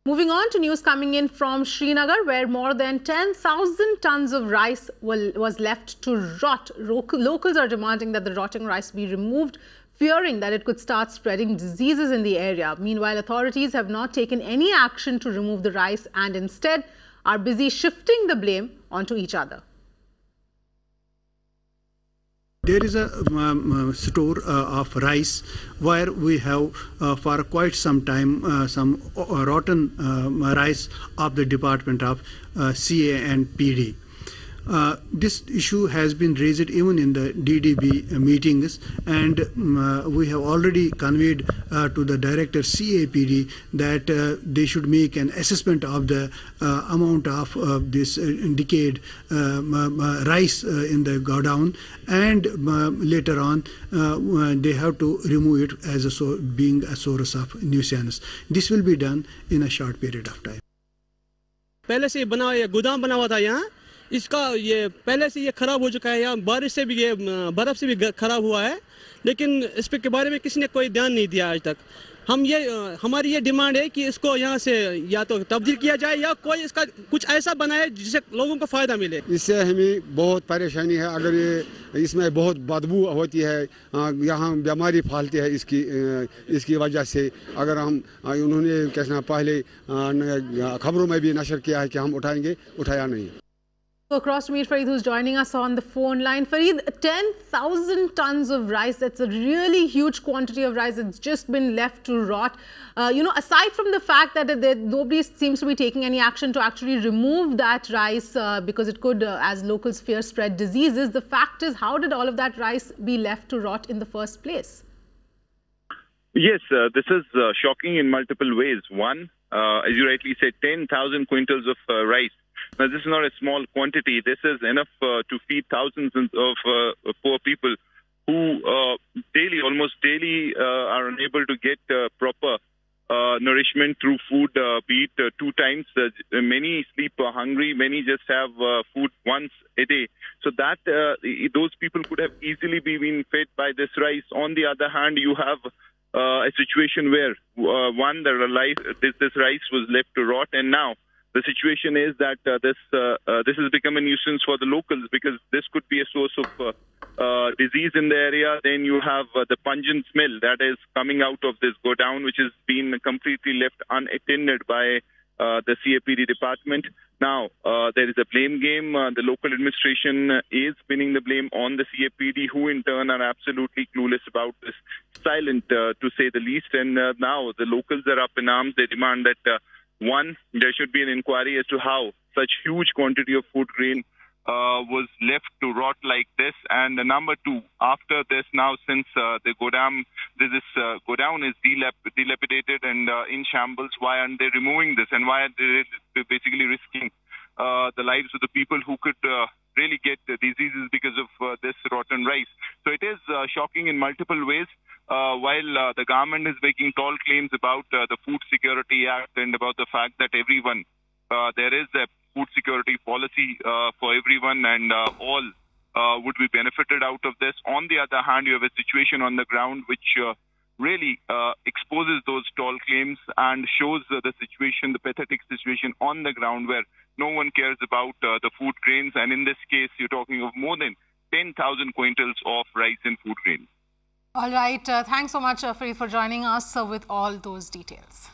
Moving on to news coming in from Srinagar, where more than 10,000 tons of rice was left to rot. Locals are demanding that the rotting rice be removed, fearing that it could start spreading diseases in the area. Meanwhile, authorities have not taken any action to remove the rice and instead are busy shifting the blame onto each other. There is a store of rice where we have for quite some time some rotten rice of the Department of CA and PD. This issue has been raised even in the DDB meetings, and we have already conveyed to the director CAPD that they should make an assessment of the amount of this decayed rice in the godown, and later on they have to remove it as being a source of nuisance. This will be done in a short period of time. पहले से गोदाम बना हुआ था यहाँ, इसका ये पहले से ये खराब हो चुका है। यहाँ बारिश से भी ये बर्फ से भी खराब हुआ है, लेकिन इस पे के बारे में किसी ने कोई ध्यान नहीं दिया आज तक। हमारी ये डिमांड है कि इसको यहाँ से या तो तब्दील किया जाए या कोई इसका कुछ ऐसा बनाए जिससे लोगों को फायदा मिले। इससे हमें बहुत परेशानी है। अगर ये इसमें बहुत बदबू होती है, यहाँ बीमारी फैलती है इसकी वजह से। अगर उन्होंने कैसा पहले खबरों में भी नशर किया है कि हम उठाएंगे, उठाया नहीं। Across to meet Farid, who's joining us on the phone line. Farid, 10,000 tons of rice, that's a really huge quantity of rice. It's just been left to rot. Aside from the fact that nobody seems to be taking any action to actually remove that rice because it could, as locals fear, spread diseases, the fact is, how did all of that rice be left to rot in the first place? Yes, this is shocking in multiple ways. One, as you rightly said, 10,000 quintals of rice. Now, this is not a small quantity. This is enough to feed thousands of poor people who almost daily, are unable to get proper nourishment through food, be it 2 times. Many sleep hungry. Many just have food once a day. So that those people could have easily been fed by this rice. On the other hand, you have a situation where this rice was left to rot, and now the situation is that this has become a nuisance for the locals because this could be a source of disease in the area. Then you have the pungent smell that is coming out of this godown, which has been completely left unattended by the CAPD department. Now, there is a blame game. The local administration is pinning the blame on the CAPD, who in turn are absolutely clueless about this, silent to say the least. And now the locals are up in arms. They demand that one, there should be an inquiry as to how such huge quantity of food grain was left to rot like this. And number two, after this now, since the godown is dilapidated and in shambles, why aren't they removing this? And why are they basically risking the lives of the people who could really get diseases because of this rotten rice? So it is shocking in multiple ways. While the government is making tall claims about the Food Security Act and about the fact that everyone, there is a food security policy for everyone and all would be benefited out of this. On the other hand, you have a situation on the ground which really exposes those tall claims and shows the situation, the pathetic situation on the ground where no one cares about the food grains. And in this case, you're talking of more than 10,000 quintals of rice and food grains. All right. Thanks so much, Farid, for joining us with all those details.